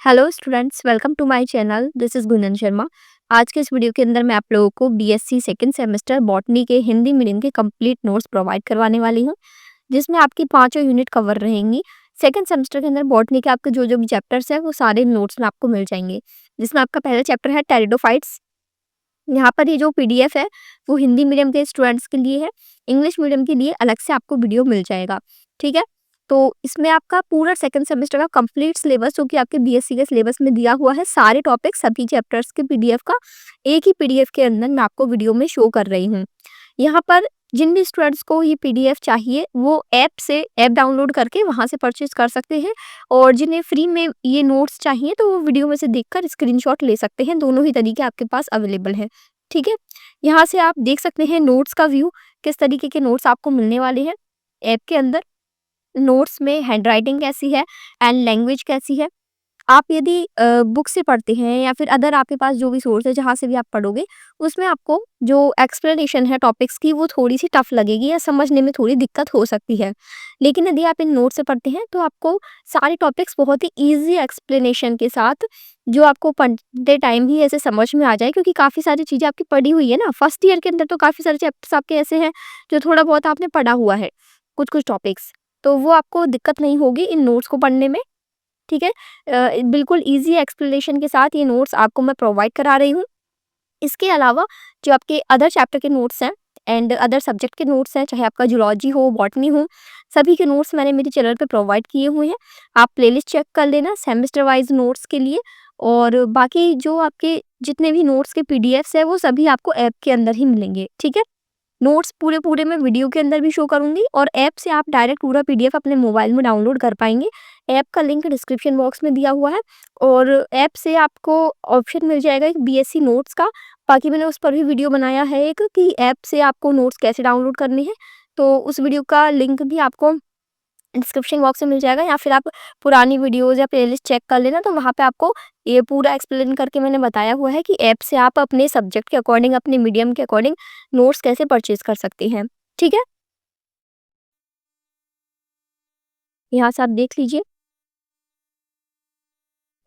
Hello students, welcome to my channel. This is Gunjan Sharma. आज के इस वीडियो के अंदर मैं आप लोगों को बीएससी सेकंड सेमेस्टर बॉटनी के हिंदी मीडियम के कंप्लीट नोट्स प्रोवाइड करवाने वाली हूँ, जिसमें आपकी पांचों यूनिट कवर रहेंगी। सेकंड सेमेस्टर के अंदर बॉटनी के आपके जो जो भी चैप्टर्स हैं वो सारे नोट्स में आपको मिल जाएंगे। जिसमें आपका पहला चैप्टर है टेरिडोफाइट्स। यहाँ पर ये जो पीडीएफ है वो हिंदी मीडियम के स्टूडेंट्स के लिए है। इंग्लिश मीडियम के लिए अलग से आपको वीडियो मिल जाएगा। ठीक है, तो इसमें आपका पूरा सेकंड सेमेस्टर का कंप्लीट सिलेबस जो कि आपके बीएससी के सिलेबस में दिया हुआ है, सारे टॉपिक सभी चैप्टर्स के पीडीएफ का एक ही पीडीएफ के अंदर मैं आपको वीडियो में शो कर रही हूँ। यहाँ पर जिन भी स्टूडेंट्स को ये पीडीएफ चाहिए वो ऐप डाउनलोड करके वहाँ से परचेज कर सकते हैं, और जिन्हें फ्री में ये नोट्स चाहिए तो वो वीडियो में से देखकर स्क्रीनशॉट ले सकते हैं। दोनों ही तरीके आपके पास अवेलेबल हैं। ठीक है, यहाँ से आप देख सकते हैं नोट्स का व्यू, किस तरीके के नोट्स आपको मिलने वाले हैं ऐप के अंदर। नोट्स में हैंडराइटिंग कैसी है एंड लैंग्वेज कैसी है। आप यदि बुक से पढ़ते हैं या फिर अदर आपके पास जो भी सोर्स है जहाँ से भी आप पढ़ोगे, उसमें आपको जो एक्सप्लेनेशन है टॉपिक्स की वो थोड़ी सी टफ लगेगी या समझने में थोड़ी दिक्कत हो सकती है। लेकिन यदि आप इन नोट से पढ़ते हैं तो आपको सारे टॉपिक्स बहुत ही ईजी एक्सप्लेनेशन के साथ, जो आपको पढ़ते टाइम ही ऐसे समझ में आ जाए, क्योंकि काफ़ी सारी चीज़ें आपकी पढ़ी हुई है ना। फर्स्ट ईयर के अंदर तो काफ़ी सारे चैप्टर्स आपके ऐसे हैं जो थोड़ा बहुत आपने पढ़ा हुआ है, कुछ कुछ टॉपिक्स, तो वो आपको दिक्कत नहीं होगी इन नोट्स को पढ़ने में। ठीक है, बिल्कुल ईजी एक्सप्लेनेशन के साथ ये नोट्स आपको मैं प्रोवाइड करा रही हूँ। इसके अलावा जो आपके अदर चैप्टर के नोट्स हैं एंड अदर सब्जेक्ट के नोट्स हैं, चाहे आपका जूलॉजी हो, बॉटनी हो, सभी के नोट्स मैंने मेरे चैनल पे प्रोवाइड किए हुए हैं। आप प्लेलिस्ट चेक कर लेना सेमेस्टर वाइज नोट्स के लिए। और बाकी जो आपके जितने भी नोट्स के पीडीएफ्स है वो सभी आपको ऐप के अंदर ही मिलेंगे। ठीक है, नोट्स पूरे मैं वीडियो के अंदर भी शो करूंगी, और ऐप से आप डायरेक्ट पूरा पीडीएफ अपने मोबाइल में डाउनलोड कर पाएंगे। ऐप का लिंक डिस्क्रिप्शन बॉक्स में दिया हुआ है, और ऐप से आपको ऑप्शन मिल जाएगा एक बीएससी नोट्स का। बाकी मैंने उस पर भी वीडियो बनाया है एक, कि ऐप से आपको नोट्स कैसे डाउनलोड करने हैं, तो उस वीडियो का लिंक भी आपको डिस्क्रिप्शन बॉक्स में मिल जाएगा, या फिर आप पुरानी वीडियोज़ या प्लेलिस्ट चेक कर लेना, तो वहाँ पे आपको ये पूरा एक्सप्लेन करके मैंने बताया हुआ है कि ऐप से आप अपने सब्जेक्ट के अकॉर्डिंग, अपने मीडियम के अकॉर्डिंग नोट्स कैसे परचेज़ कर सकते हैं। ठीक है? यहाँ से आप देख लीजिए।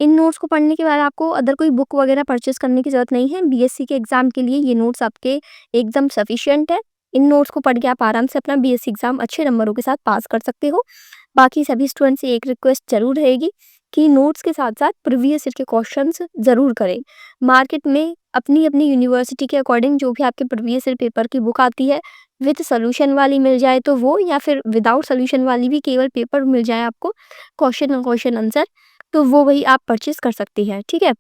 इन नोट्स को पढ़ने के बाद आपको अदर कोई बुक वगैरह परचेज़ करने की ज़रूरत नहीं है। बीएससी के एग्ज़ाम के लिए ये नोट्स आपके एकदम सफिशिएंट है। इन नोट्स को पढ़ के आप आराम से अपना बीएससी एग्ज़ाम अच्छे नंबरों के साथ पास कर सकते हो। बाकी सभी स्टूडेंट से एक रिक्वेस्ट ज़रूर रहेगी कि नोट्स के साथ-साथ प्रीवियस ईयर के क्वेश्चंस ज़रूर करें। मार्केट में अपनी-अपनी यूनिवर्सिटी के अकॉर्डिंग जो भी आपके प्रीवियस ईयर पेपर की बुक आती है, विद सॉल्यूशन वाली मिल जाए तो वो, या फिर विदाउट सॉल्यूशन वाली भी केवल पेपर मिल जाए आपको, क्वेश्चन और क्वेश्चन आंसर, तो वो वही आप परचेज़ कर सकती हैं। ठीक है?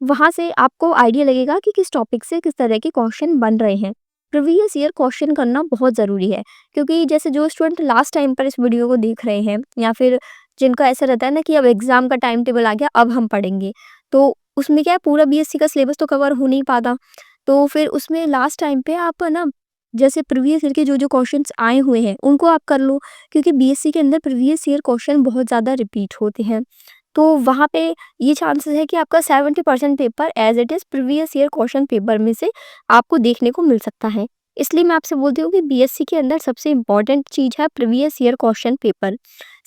वहाँ से आपको आइडिया लगेगा कि किस टॉपिक से किस तरह के क्वेश्चन बन रहे हैं। प्रीवियस ईयर क्वेश्चन करना बहुत ज़रूरी है, क्योंकि जैसे जो स्टूडेंट लास्ट टाइम पर इस वीडियो को देख रहे हैं, या फिर जिनका ऐसा रहता है ना कि अब एग्ज़ाम का टाइम टेबल आ गया, अब हम पढ़ेंगे, तो उसमें क्या है, पूरा बीएससी का सिलेबस तो कवर हो नहीं पाता। तो फिर उसमें लास्ट टाइम पे आप ना, जैसे प्रीवियस ईयर के जो जो क्वेश्चंस आए हुए हैं उनको आप कर लो, क्योंकि बीएससी के अंदर प्रीवियस ईयर क्वेश्चन बहुत ज़्यादा रिपीट होते हैं। तो वहाँ पे ये चांसेस है कि आपका 70% paper as it is previous year question paper में से आपको देखने को मिल सकता है। इसलिए मैं आपसे बोलती हूँ कि बीएससी के अंदर सबसे इम्पोर्टेंट चीज़ है प्रीवियस ईयर क्वेश्चन पेपर।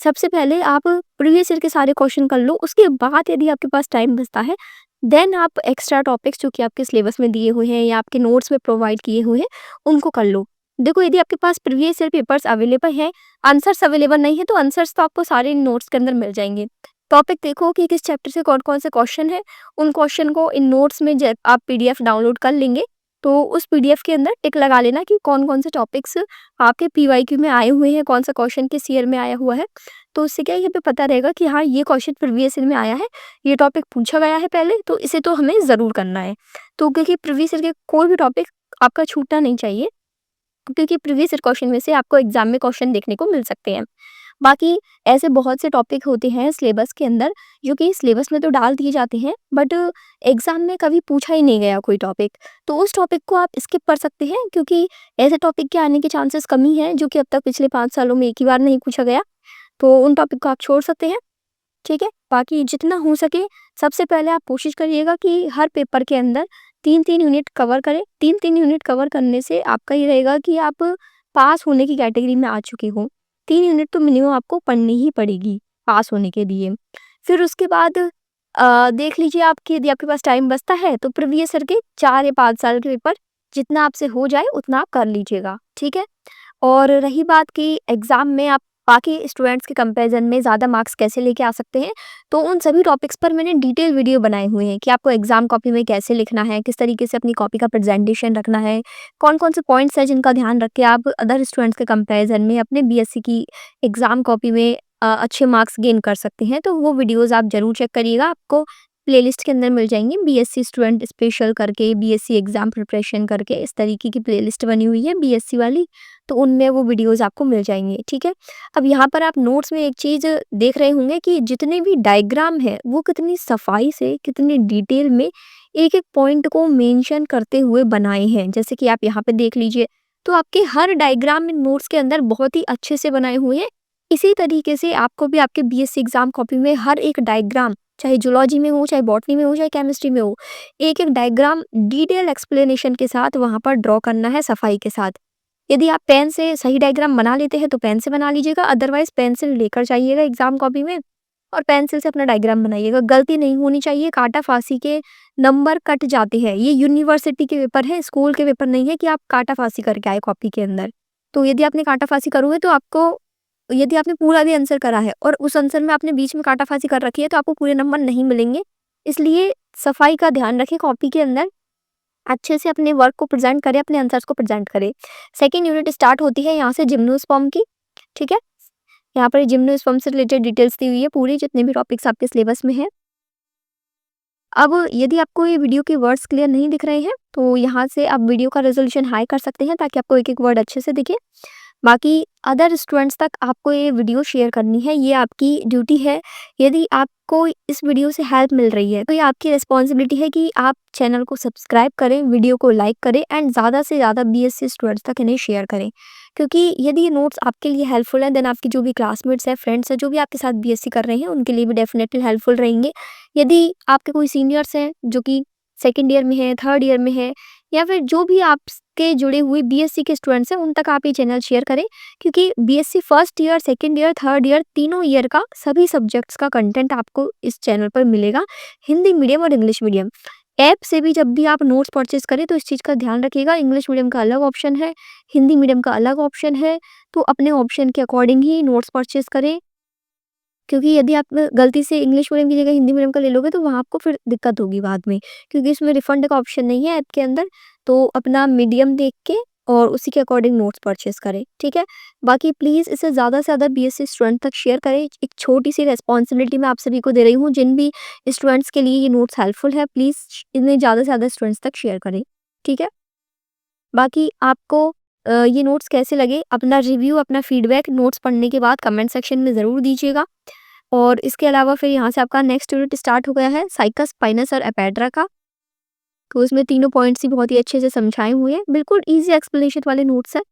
सबसे पहले आप प्रीवियस ईयर के सारे क्वेश्चन कर लो, उसके बाद यदि आपके पास टाइम बचता है, देन आप एक्स्ट्रा टॉपिक्स जो कि आपके सिलेबस में दिए हुए हैं या आपके नोट्स में प्रोवाइड किए हुए हैं, उनको कर लो। देखो, यदि आपके पास प्रीवियस ईयर पेपर्स अवेलेबल हैं, आंसर्स अवेलेबल नहीं है, तो आंसर्स तो आपको सारे नोट्स के अंदर मिल जाएंगे। टॉपिक देखो कि किस चैप्टर से कौन-कौन से क्वेश्चन हैं, उन क्वेश्चन को इन नोट्स में ज आप पीडीएफ डाउनलोड कर लेंगे, तो उस पीडीएफ के अंदर टिक लगा लेना कि कौन-कौन से टॉपिक्स आपके पीवाईक्यू में आए हुए हैं, कौन-सा क्वेश्चन किस ईयर में आया हुआ है। तो उससे क्या है, ये पे पता रहेगा कि हाँ, ये क्वेश्चन प्रीवियस ईयर में आया है, ये टॉपिक पूछा गया है पहले, तो इसे तो हमें ज़रूर करना है। तो क्योंकि प्रीवियस ईयर के कोई भी टॉपिक आपका छूटना नहीं चाहिए, क्योंकि प्रीवियस ईयर क्वेश्चन में से आपको एग्ज़ाम में क्वेश्चन देखने को मिल सकते हैं। बाकी ऐसे बहुत से टॉपिक होते हैं सिलेबस के अंदर, जो कि सिलेबस में तो डाल दिए जाते हैं, बट एग्ज़ाम में कभी पूछा ही नहीं गया कोई टॉपिक। तो उस टॉपिक को आप स्किप कर सकते हैं, क्योंकि ऐसे टॉपिक के आने के चांसेस कम ही हैं, जो कि अब तक पिछले 5 सालों में एक ही बार नहीं पूछा गया। तो उन टॉपिक को आप छोड़ सकते हैं। ठीक है? बाकी जितना हो सके सबसे पहले आप कोशिश करिएगा कि हर पेपर के अंदर 3-3 यूनिट कवर करें। 3-3 यूनिट कवर करने से आपका ये रहेगा कि आप पास होने की कैटेगरी में आ चुके हो। 3 यूनिट तो मिनिमम आपको पढ़नी ही पड़ेगी पास होने के लिए। फिर उसके बाद देख लीजिए आपकी यदि आपके पास टाइम बचता है तो प्रीवियस ईयर के 4 या 5 साल के पेपर जितना आपसे हो जाए उतना आप कर लीजिएगा, ठीक है? और रही बात कि एग्ज़ाम में आप बाकी स्टूडेंट्स के कंपैरिज़न में ज़्यादा मार्क्स कैसे लेके आ सकते हैं, तो उन सभी टॉपिक्स पर मैंने डिटेल वीडियो बनाए हुए हैं कि आपको एग्ज़ाम कॉपी में कैसे लिखना है, किस तरीके से अपनी कॉपी का प्रेज़ेंटेशन रखना है, कौन-कौन से पॉइंट्स हैं जिनका ध्यान रख के आप अदर स्टूडेंट्स के कंपैरिज़न में अपने बीएससी की एग्ज़ाम कॉपी में अच्छे मार्क्स गेन कर सकते हैं। तो वो वीडियोज़ आप ज़रूर चेक करिएगा, आपको प्लेलिस्ट के अंदर मिल जाएँगी, बीएससी स्टूडेंट स्पेशल करके, बीएससी एग्ज़ाम प्रिपरेशन करके इस तरीके की प्लेलिस्ट बनी हुई है बीएससी वाली, तो उनमें वो वीडियोज़ आपको मिल जाएँगे, ठीक है? अब यहाँ पर आप नोट्स में एक चीज़ देख रहे होंगे कि जितने भी डायग्राम हैं, वो कितनी सफाई से, कितनी डिटेल में एक-एक पॉइंट को मेंशन करते हुए बनाए हैं। जैसे कि आप यहाँ पे देख लीजिए, तो आपके हर डायग्राम इन नोट्स के अंदर बहुत ही अच्छे से बनाए हुए हैं। इसी तरीके से आपको भी आपके बीएससी एग्ज़ाम कॉपी में हर एक डायग्राम, चाहे जूलॉजी में हो, चाहे बॉटनी में हो, चाहे केमिस्ट्री में हो, एक-एक डायग्राम डिटेल एक्सप्लेनेशन के साथ वहाँ पर ड्रॉ करना है सफाई के साथ। यदि आप पेन से सही डायग्राम बना लेते हैं तो पेन से बना लीजिएगा, अदरवाइज़ पेंसिल लेकर जाइएगा एग्ज़ाम कॉपी में और पेंसिल से अपना डायग्राम बनाइएगा। गलती नहीं होनी चाहिए, काटा-फासी के नंबर कट जाते हैं। ये यूनिवर्सिटी के पेपर है, स्कूल के पेपर नहीं है कि आप काटा-फासी करके आए कॉपी के अंदर। तो यदि आपने काटा-फासी करोगे तो आपको, यदि आपने पूरा भी आंसर करा है और उस आंसर में आपने बीच में काटा-फासी कर रखी है तो आपको पूरे नंबर नहीं मिलेंगे। इसलिए सफाई का ध्यान रखें कॉपी के अंदर, अच्छे से अपने वर्क को प्रेज़ेंट करें, अपने आंसर्स को प्रेज़ेंट करें। सेकंड यूनिट स्टार्ट होती है यहाँ से जिम्नोस्पर्म की, ठीक है? यहाँ पर जिम्नोस्पर्म से रिलेटेड डिटेल्स दी हुई है पूरी, जितने भी टॉपिक्स आपके सिलेबस में हैं। अब यदि आपको ये वीडियो के वर्ड्स क्लियर नहीं दिख रहे हैं, तो यहाँ से आप वीडियो का रेज़ोल्यूशन हाई कर सकते हैं ताकि आपको एक-एक वर्ड अच्छे से दिखे। बाकी अदर स्टूडेंट्स तक आपको ये वीडियो शेयर करनी है, ये आपकी ड्यूटी है। यदि आपको इस वीडियो से हेल्प मिल रही है, तो ये आपकी रिस्पॉन्सिबिलिटी है कि आप चैनल को सब्सक्राइब करें, वीडियो को लाइक करें एंड ज़्यादा से ज़्यादा बीएससी स्टूडेंट्स तक इन्हें शेयर करें। क्योंकि यदि ये नोट्स आपके लिए हेल्पफुल हैं, देन आपकी जो भी क्लासमेट्स हैं, फ्रेंड्स हैं, जो भी आपके साथ बीएससी कर रहे हैं, उनके लिए भी डेफिनेटली हेल्पफुल रहेंगे। यदि आपके कोई सीनियर्स हैं, जो कि सेकंड ईयर में है, थर्ड ईयर में है, या फिर जो भी आपके जुड़े हुए बीएससी के स्टूडेंट्स हैं, उन तक आप ये चैनल शेयर करें, क्योंकि BSc first year, second year, third year तीनों ईयर का सभी सब्जेक्ट्स का कंटेंट आपको इस चैनल पर मिलेगा, हिंदी मीडियम और इंग्लिश मीडियम। ऐप से भी जब भी आप नोट्स परचेज़ करें तो इस चीज़ का ध्यान रखिएगा, इंग्लिश मीडियम का अलग ऑप्शन है, हिंदी मीडियम का अलग ऑप्शन है, तो अपने ऑप्शन के अकॉर्डिंग ही नोट्स परचेज़ करें। क्योंकि यदि आप गलती से इंग्लिश मीडियम की जगह हिंदी मीडियम का ले लोगे तो वहाँ आपको फिर दिक्कत होगी बाद में, क्योंकि इसमें रिफंड का ऑप्शन नहीं है ऐप के अंदर। तो अपना मीडियम देख के और उसी के अकॉर्डिंग नोट्स परचेज़ करें, ठीक है? बाकी प्लीज़ इसे ज़्यादा से ज़्यादा बीएससी स्टूडेंट तक शेयर करें। एक छोटी-सी रिस्पॉन्सिबिलिटी मैं आप सभी को दे रही हूँ, जिन भी स्टूडेंट्स के लिए ये नोट्स हेल्पफुल है, प्लीज़ इन्हें ज़्यादा से ज़्यादा स्टूडेंट्स तक शेयर करें, ठीक है? बाकी आपको ये नोट्स कैसे लगे, अपना रिव्यू, अपना फीडबैक नोट्स पढ़ने के बाद कमेंट सेक्शन में ज़रूर दीजिएगा। और इसके अलावा फिर यहाँ से आपका नेक्स्ट यूनिट स्टार्ट हो गया है साइकस, स्पाइनस और एपेड्रा का। तो इसमें तीनों पॉइंट्स ही बहुत ही अच्छे से समझाए हुए हैं, बिल्कुल ईज़ी एक्सप्लेनेशन वाले नोट्स हैं।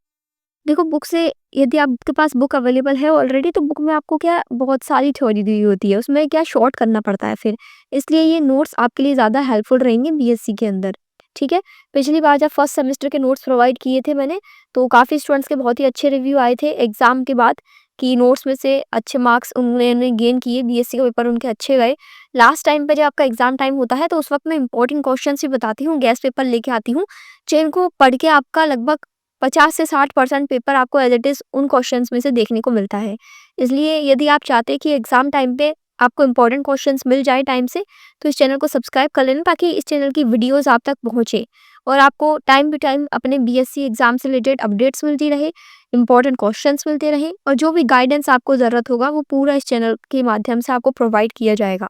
देखो बुक से, यदि आपके पास बुक अवेलेबल है ऑलरेडी, तो बुक में आपको क्या बहुत सारी थ्योरी दी हुई होती है, उसमें क्या शॉर्ट करना पड़ता है फिर। इसलिए ये नोट्स आपके लिए ज़्यादा हेल्पफुल रहेंगे बीएससी के अंदर, ठीक है? पिछली बार जब फर्स्ट सेमेस्टर के नोट्स प्रोवाइड किए थे मैंने, तो काफ़ी स्टूडेंट्स के बहुत ही अच्छे रिव्यू आए थे एग्ज़ाम के बाद कि नोट्स में से अच्छे मार्क्स उन्होंने गेन किए, बीएससी का पेपर उनके अच्छे गए। लास्ट टाइम पे जब आपका एग्ज़ाम टाइम होता है, तो उस वक़्त मैं इंपॉर्टेंट क्वेश्चंस भी बताती हूँ, गेस्ट पेपर लेके आती हूँ, जिनको पढ़ के आपका लगभग 50 से 60% पेपर आपको एज़ इट इज़ उन क्वेश्चंस में से देखने को मिलता है। इसलिए यदि आप चाहते हैं कि एग्ज़ाम टाइम पे आपको इंपॉर्टेंट क्वेश्चंस मिल जाए टाइम से, तो इस चैनल को सब्सक्राइब कर लेना ताकि इस चैनल की वीडियोज़ आप तक पहुँचे और आपको टाइम टू टाइम अपने बीएससी एग्ज़ाम से रिलेटेड अपडेट्स मिलती रहे, इंपॉर्टेंट क्वेश्चंस मिलते रहें और जो भी गाइडेंस आपको ज़रूरत होगा, वो पूरा इस चैनल के माध्यम से आपको प्रोवाइड किया जाएगा।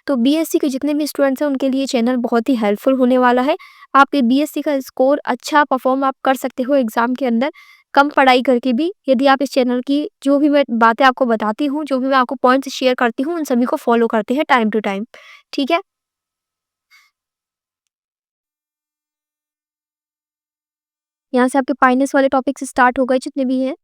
तो बीएससी के जितने भी स्टूडेंट्स हैं, उनके लिए चैनल बहुत ही हेल्पफुल होने वाला है। आपके बीएससी का स्कोर अच्छा परफॉर्म आप कर सकते हो एग्ज़ाम के अंदर, कम पढ़ाई करके भी, यदि आप इस चैनल की जो भी मैं बातें आपको बताती हूँ, जो भी मैं आपको पॉइंट्स शेयर करती हूँ, उन सभी को फॉलो करते हैं टाइम टू टाइम, ठीक है? यहाँ से आपके फाइनेंस वाले टॉपिक्स स्टार्ट हो गए जितने भी हैं।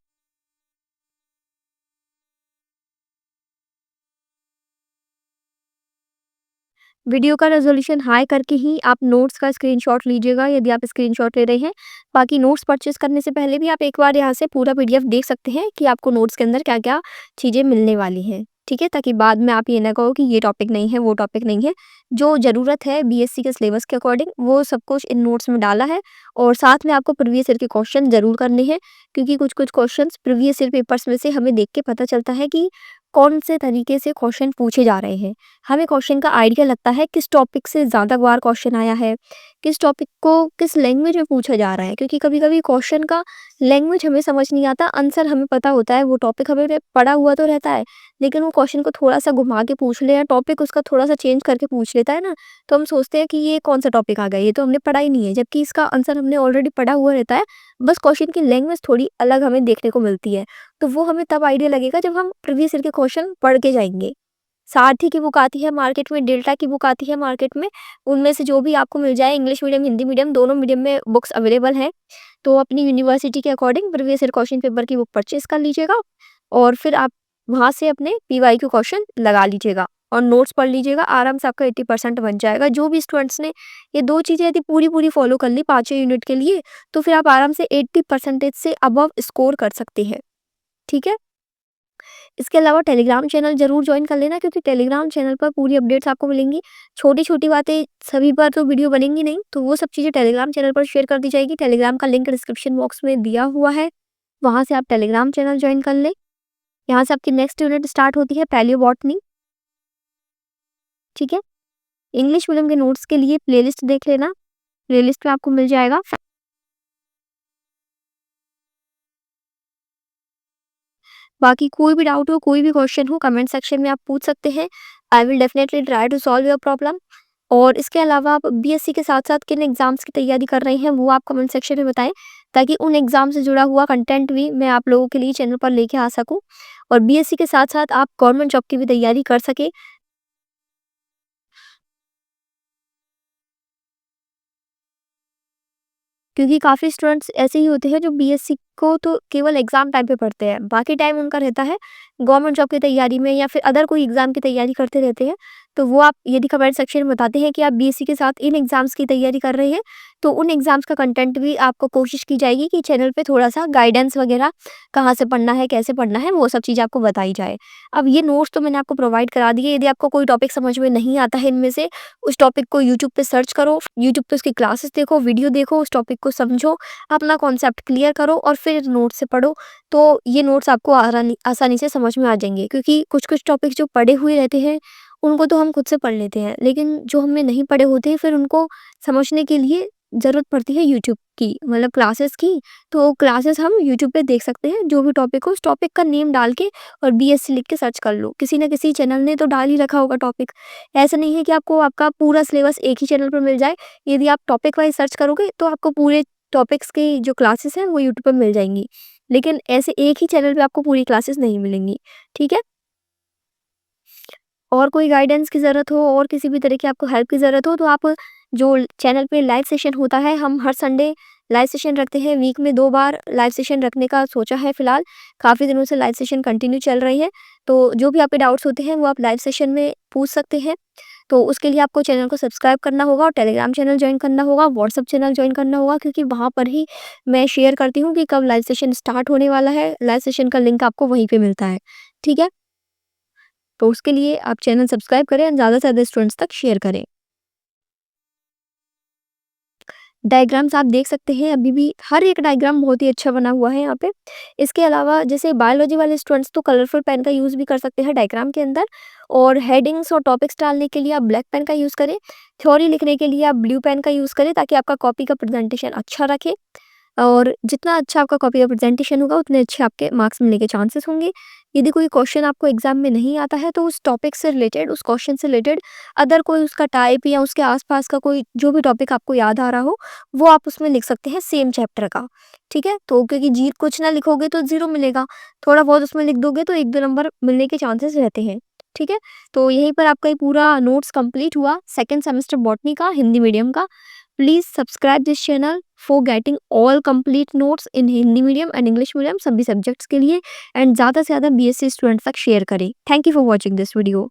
वीडियो का रेज़ोल्यूशन हाई करके ही आप नोट्स का स्क्रीनशॉट लीजिएगा, यदि आप स्क्रीनशॉट ले रहे हैं। बाकी नोट्स परचेज़ करने से पहले भी आप एक बार यहाँ से पूरा पीडीएफ देख सकते हैं कि आपको नोट्स के अंदर क्या-क्या चीज़ें मिलने वाली हैं, ठीक है? ताकि बाद में आप ये ना कहो कि ये टॉपिक नहीं है, वो टॉपिक नहीं है। जो ज़रूरत है बीएससी के सिलेबस के अकॉर्डिंग वो सब कुछ इन नोट्स में डाला है और साथ में आपको प्रीवियस ईयर के क्वेश्चन ज़रूर करने हैं क्योंकि कुछ-कुछ क्वेश्चंस प्रीवियस ईयर पेपर्स में से हमें देख के पता चलता है कि कौन से तरीके से क्वेश्चन पूछे जा रहे हैं। हमें क्वेश्चन का आइडिया लगता है किस टॉपिक से ज़्यादा बार क्वेश्चन आया है, किस टॉपिक को किस लैंग्वेज में पूछा जा रहा है क्योंकि कभी-कभी क्वेश्चन का लैंग्वेज हमें समझ नहीं आता, आंसर हमें पता होता है, वो टॉपिक हमें पढ़ा हुआ तो रहता है, लेकिन वो क्वेश्चन को थोड़ा-सा घुमा के पूछ ले या टॉपिक उसका थोड़ा-सा चेंज करके पूछ लेता है ना, तो हम सोचते हैं कि ये कौन-सा टॉपिक आ गया, ये तो हमने पढ़ा ही नहीं है, जबकि इसका आंसर हमने ऑलरेडी पढ़ा हुआ रहता है, बस क्वेश्चन की लैंग्वेज थोड़ी अलग हमें देखने को मिलती है। तो वो हमें तब आइडिया लगेगा जब हम प्रीवियस ईयर के क्वेश्चन पढ़ के जाएँगे। सारथी की बुक आती है मार्केट में, डेल्टा की बुक आती है मार्केट में, उनमें से जो भी आपको मिल जाए, इंग्लिश मीडियम, हिंदी मीडियम दोनों मीडियम में बुक्स अवेलेबल हैं। तो अपनी यूनिवर्सिटी के according previous year question paper की बुक परचेज़ कर लीजिएगा और फिर आप वहाँ से अपने पीवाईक्यू क्वेश्चन लगा लीजिएगा और नोट्स पढ़ लीजिएगा, आराम से आपका 80% बन जाएगा। जो भी स्टूडेंट्स ने ये 2 चीज़ें यदि पूरी-पूरी फॉलो कर ली पाँचों यूनिट के लिए, तो फिर आप आराम से 80% से अबव स्कोर कर सकते हैं। ठीक है? इसके अलावा टेलीग्राम चैनल ज़रूर जॉइन कर लेना क्योंकि टेलीग्राम चैनल पर पूरी अपडेट्स आपको मिलेंगी। छोटी-छोटी बातें सभी पर तो वीडियो बनेंगी नहीं, तो वो सब चीज़ें टेलीग्राम चैनल पर शेयर कर दी जाएगी। टेलीग्राम का लिंक डिस्क्रिप्शन बॉक्स में दिया हुआ है, वहाँ से आप टेलीग्राम चैनल जॉइन कर लें। यहाँ से आपकी नेक्स्ट यूनिट स्टार्ट होती है पैलियो बॉटनी, ठीक है? इंग्लिश मीडियम के नोट्स के लिए प्लेलिस्ट देख लेना, प्लेलिस्ट में आपको मिल जाएगा। बाकी कोई भी डाउट हो, कोई भी क्वेश्चन हो, कमेंट सेक्शन में आप पूछ सकते हैं। I will definitely try to solve your problem. और इसके अलावा आप बीएससी के साथ-साथ किन एग्ज़ाम्स की तैयारी कर रहे हैं, वो आप कमेंट सेक्शन में बताएँ, ताकि उन एग्ज़ाम से जुड़ा हुआ कंटेंट भी मैं आप लोगों के लिए चैनल पर लेके आ सकूँ और बीएससी के साथ-साथ आप गवर्नमेंट जॉब की भी तैयारी कर सकें। क्योंकि काफ़ी स्टूडेंट्स ऐसे ही होते हैं जो बीएससी को तो केवल एग्ज़ाम टाइम पे पढ़ते हैं, बाकी टाइम उनका रहता है गवर्नमेंट जॉब की तैयारी में या फिर अदर कोई एग्ज़ाम की तैयारी करते रहते हैं। तो वो आप यदि कमेंट सेक्शन में बताते हैं कि आप बीएससी के साथ इन एग्ज़ाम्स की तैयारी कर रहे हैं, तो उन एग्ज़ाम्स का कंटेंट भी आपको कोशिश की जाएगी कि चैनल पे थोड़ा-सा गाइडेंस वगैरह कहाँ से पढ़ना है, कैसे पढ़ना है, वो सब चीज़ें आपको बताई जाए। अब ये नोट्स तो मैंने आपको प्रोवाइड करा दिए, यदि आपको कोई टॉपिक समझ में नहीं आता है इनमें से, उस टॉपिक को यूट्यूब पे सर्च करो, यूट्यूब पे उसकी क्लासेस देखो, वीडियो देखो, उस टॉपिक को समझो, अपना कॉन्सेप्ट क्लियर करो और फिर नोट्स से पढ़ो, तो ये नोट्स आपको आसानी से समझ में आ जाएँगे क्योंकि कुछ-कुछ टॉपिक्स जो पढ़े हुए रहते हैं, उनको तो हम खुद से पढ़ लेते हैं, लेकिन जो हमने नहीं पढ़े होते हैं, फिर उनको समझने के लिए ज़रूरत पड़ती है यूट्यूब की, मतलब क्लासेस की। तो क्लासेस हम यूट्यूब पे देख सकते हैं, जो भी टॉपिक हो, उस टॉपिक का नेम डाल के और बीएससी लिख के सर्च कर लो। किसी न किसी चैनल ने तो डाल ही रखा होगा टॉपिक। ऐसा नहीं है कि आपको आपका पूरा सिलेबस एक ही चैनल पर मिल जाए। यदि आप टॉपिक वाइज़ सर्च करोगे, तो आपको पूरे टॉपिक्स की जो क्लासेस हैं, वो यूट्यूब पे मिल जाएँगी। लेकिन ऐसे एक ही चैनल पे आपको पूरी क्लासेस नहीं मिलेंगी, ठीक है? और कोई गाइडेंस की ज़रूरत हो और किसी भी तरह की आपको हेल्प की ज़रूरत हो तो आप जो चैनल पे लाइव सेशन होता है, हम हर संडे लाइव सेशन रखते हैं, वीक में 2 बार लाइव सेशन रखने का सोचा है फ़िलहाल। काफ़ी दिनों से लाइव सेशन कंटिन्यू चल रही है, तो जो भी आपके डाउट्स होते हैं वो आप लाइव सेशन में पूछ सकते हैं। तो उसके लिए आपको चैनल को सब्सक्राइब करना होगा और टेलीग्राम चैनल जॉइन करना होगा, व्हाट्सएप चैनल जॉइन करना होगा क्योंकि वहाँ पर ही मैं शेयर करती हूँ कि कब लाइव सेशन स्टार्ट होने वाला है। लाइव सेशन का लिंक आपको वहीं पे मिलता है, ठीक है? तो उसके लिए आप चैनल सब्सक्राइब करें और ज़्यादा से ज़्यादा स्टूडेंट्स तक शेयर करें। डायग्राम्स आप देख सकते हैं अभी भी हर एक डायग्राम बहुत ही अच्छा बना हुआ है यहाँ पे। इसके अलावा जैसे बायोलॉजी वाले स्टूडेंट्स तो कलरफुल पेन का यूज़ भी कर सकते हैं डायग्राम के अंदर और हेडिंग्स और टॉपिक्स डालने के लिए आप ब्लैक पेन का यूज़ करें। थ्योरी लिखने के लिए आप ब्लू पेन का यूज़ करें ताकि आपका कॉपी का प्रेजेंटेशन अच्छा रखे। और जितना अच्छा आपका कॉपी का प्रेजेंटेशन होगा उतने अच्छे आपके मार्क्स मिलने के चांसेस होंगे। यदि कोई क्वेश्चन आपको एग्जाम में नहीं आता है तो उस टॉपिक से रिलेटेड, उस क्वेश्चन से रिलेटेड अदर कोई उसका टाइप या उसके आसपास का कोई जो भी टॉपिक आपको याद आ रहा हो, वो आप उसमें लिख सकते हैं सेम चैप्टर का, ठीक है? तो क्योंकि जी कुछ ना लिखोगे तो 0 मिलेगा, थोड़ा बहुत उसमें लिख दोगे तो 1-2 नंबर मिलने के चांसेस रहते हैं, ठीक है? तो यहीं पर आपका ये पूरा नोट्स कंप्लीट हुआ सेकंड सेमेस्टर बॉटनी का, हिंदी मीडियम का। Please subscribe this channel for getting all complete notes in Hindi medium and English medium सभी सब्जेक्ट्स के लिए एंड ज़्यादा से ज़्यादा बीएससी स्टूडेंट्स तक शेयर करें। Thank you for watching this video.